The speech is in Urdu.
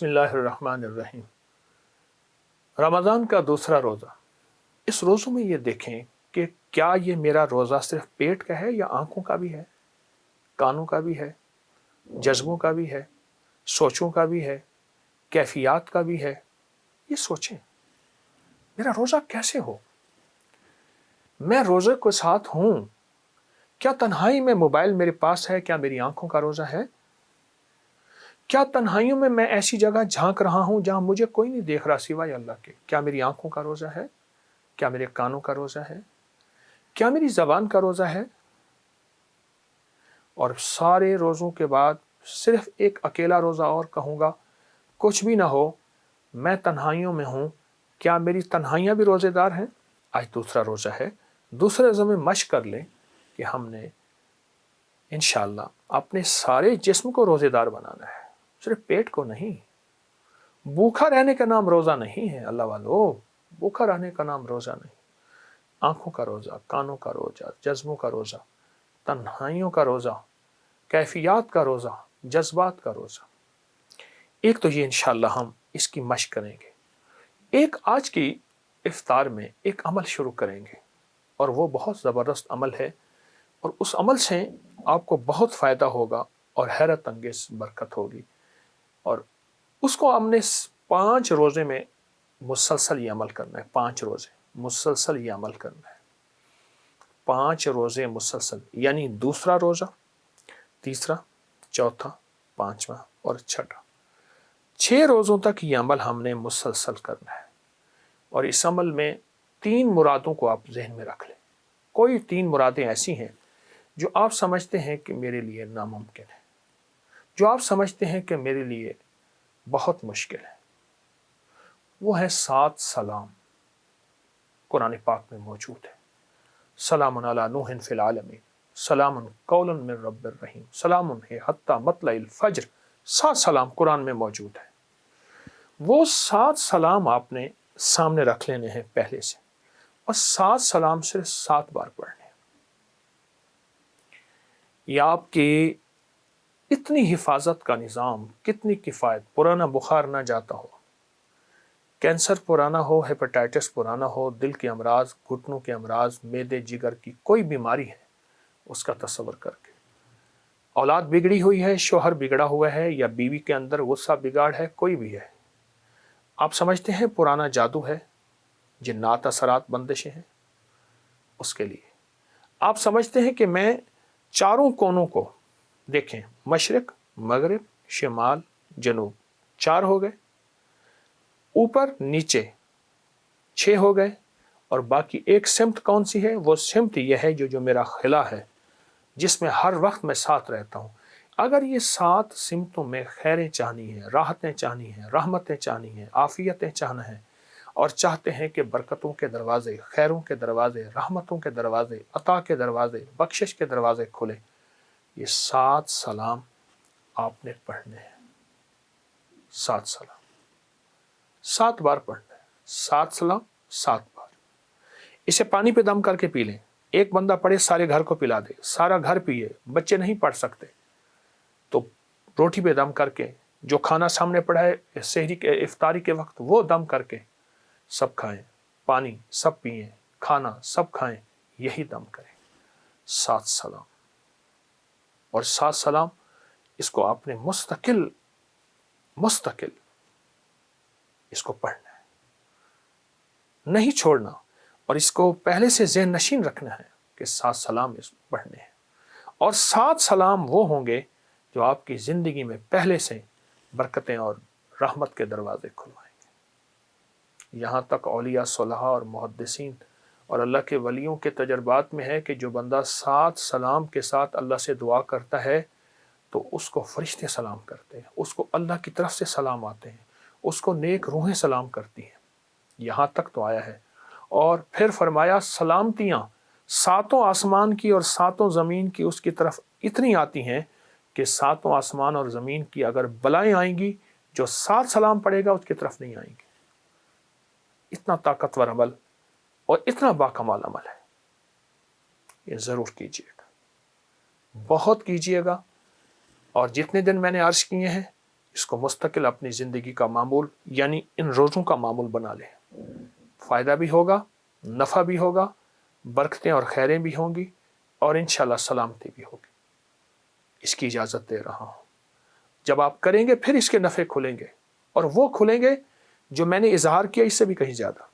بسم اللہ الرحمن الرحیم۔ رمضان کا دوسرا روزہ۔ اس روزوں میں یہ دیکھیں کہ کیا یہ میرا روزہ صرف پیٹ کا ہے یا آنکھوں کا بھی ہے، کانوں کا بھی ہے، جذبوں کا بھی ہے، سوچوں کا بھی ہے، کیفیات کا بھی ہے۔ یہ سوچیں میرا روزہ کیسے ہو، میں روزے کے ساتھ ہوں، کیا تنہائی میں موبائل میرے پاس ہے، کیا میری آنکھوں کا روزہ ہے؟ کیا تنہائیوں میں میں ایسی جگہ جھانک رہا ہوں جہاں مجھے کوئی نہیں دیکھ رہا سوائے اللہ کے؟ کیا میری آنکھوں کا روزہ ہے؟ کیا میرے کانوں کا روزہ ہے؟ کیا میری زبان کا روزہ ہے؟ اور سارے روزوں کے بعد صرف ایک اکیلا روزہ اور کہوں گا، کچھ بھی نہ ہو، میں تنہائیوں میں ہوں، کیا میری تنہائیاں بھی روزے دار ہیں؟ آج دوسرا روزہ ہے۔ دوسرے روزے میں مشق کر لیں کہ ہم نے انشاءاللہ اپنے سارے جسم کو روزے دار بنانا ہے، صرف پیٹ کو نہیں۔ بھوکا رہنے کا نام روزہ نہیں ہے اللہ والو، بھوکا رہنے کا نام روزہ نہیں۔ آنکھوں کا روزہ، کانوں کا روزہ، جذبوں کا روزہ، تنہائیوں کا روزہ، کیفیات کا روزہ، جذبات کا روزہ۔ ایک تو یہ انشاءاللہ ہم اس کی مشق کریں گے۔ ایک آج کی افطار میں ایک عمل شروع کریں گے، اور وہ بہت زبردست عمل ہے، اور اس عمل سے آپ کو بہت فائدہ ہوگا اور حیرت انگیز برکت ہوگی۔ اور اس کو ہم نے 5 روزے میں مسلسل یہ عمل کرنا ہے۔ 5 روزے مسلسل یہ عمل کرنا ہے، 5 روزے مسلسل، یعنی دوسرا روزہ، تیسرا، چوتھا، 5واں اور 6واں، 6 روزوں تک یہ عمل ہم نے مسلسل کرنا ہے۔ اور اس عمل میں 3 مرادوں کو آپ ذہن میں رکھ لیں۔ کوئی 3 مرادیں ایسی ہیں جو آپ سمجھتے ہیں کہ میرے لیے ناممکن ہے، جو آپ سمجھتے ہیں کہ میرے لیے بہت مشکل ہے۔ وہ ہے 7 سلام، قرآن پاک میں موجود ہے۔ سلام علی نوح فی العالمین، سلام قولا من رب الرحیم، سلام ہے حتی مطلع الفجر۔ 7 سلام قرآن میں موجود ہے۔ وہ 7 سلام آپ نے سامنے رکھ لینے ہیں پہلے سے، اور 7 سلام صرف 7 بار پڑھنے ہیں۔ یہ آپ کی اتنی حفاظت کا نظام، کتنی کفایت، پرانا بخار نہ جاتا ہو، کینسر پرانا ہو، ہیپاٹائٹس پرانا ہو، دل کے امراض، گھٹنوں کے امراض، معدے جگر کی کوئی بیماری ہے، اس کا تصور کر کے، اولاد بگڑی ہوئی ہے، شوہر بگڑا ہوا ہے، یا بیوی کے اندر غصہ بگاڑ ہے، کوئی بھی ہے، آپ سمجھتے ہیں پرانا جادو ہے، جنات اثرات بندشیں ہیں، اس کے لیے آپ سمجھتے ہیں کہ میں چاروں کونوں کو دیکھیں، مشرق، مغرب، شمال، جنوب، 4 ہو گئے، اوپر نیچے 6 ہو گئے، اور باقی ایک سمت کون سی ہے؟ وہ سمت یہ ہے جو میرا خلا ہے، جس میں ہر وقت میں ساتھ رہتا ہوں۔ اگر یہ 7 سمتوں میں خیریں چاہنی ہیں، راحتیں چاہنی ہیں، رحمتیں چاہنی ہیں، عافیتیں چاہنا ہے، اور چاہتے ہیں کہ برکتوں کے دروازے، خیروں کے دروازے، رحمتوں کے دروازے، عطا کے دروازے، بخشش کے دروازے کھلے، یہ 7 سلام آپ نے پڑھنے ہیں۔ 7 سلام 7 بار پڑھنا ہے، 7 سلام 7 بار۔ اسے پانی پہ دم کر کے پی لیں، ایک بندہ پڑھے سارے گھر کو پلا دے، سارا گھر پیے، بچے نہیں پڑھ سکتے تو روٹی پہ دم کر کے، جو کھانا سامنے پڑا ہے سحری کے افطاری کے وقت، وہ دم کر کے سب کھائیں، پانی سب پئیں، کھانا سب کھائیں، یہی دم کریں۔ 7 سلام، اور 7 سلام اس کو آپ نے مستقل اس کو پڑھنا ہے، نہیں چھوڑنا، اور اس کو پہلے سے ذہن نشین رکھنا ہے کہ 7 سلام اس کو پڑھنے ہیں۔ اور 7 سلام وہ ہوں گے جو آپ کی زندگی میں پہلے سے برکتیں اور رحمت کے دروازے کھلوائیں گے۔ یہاں تک اولیاء صلحاء اور محدثین اور اللہ کے ولیوں کے تجربات میں ہے کہ جو بندہ 7 سلام کے ساتھ اللہ سے دعا کرتا ہے تو اس کو فرشتے سلام کرتے ہیں، اس کو اللہ کی طرف سے سلام آتے ہیں، اس کو نیک روحیں سلام کرتی ہیں۔ یہاں تک تو آیا ہے، اور پھر فرمایا سلامتیاں 7 آسمان کی اور 7 زمین کی اس کی طرف اتنی آتی ہیں کہ 7 آسمان اور زمین کی اگر بلائیں آئیں گی، جو 7 سلام پڑے گا اس کی طرف نہیں آئیں گی۔ اتنا طاقتور عمل اور اتنا باکمال عمل ہے، یہ ضرور کیجیے گا، بہت کیجیے گا۔ اور جتنے دن میں نے عرض کیے ہیں اس کو مستقل اپنی زندگی کا معمول یعنی ان روزوں کا معمول بنا لیں. فائدہ بھی ہوگا، نفع بھی ہوگا، برکتیں اور خیریں بھی ہوں گی، اور انشاءاللہ سلامتی بھی ہوگی. اس کی اجازت دے رہا ہوں. جب آپ کریں گے پھر اس کے نفع کھلیں گے، اور وہ کھلیں گے جو میں نے اظہار کیا اس سے بھی کہیں زیادہ.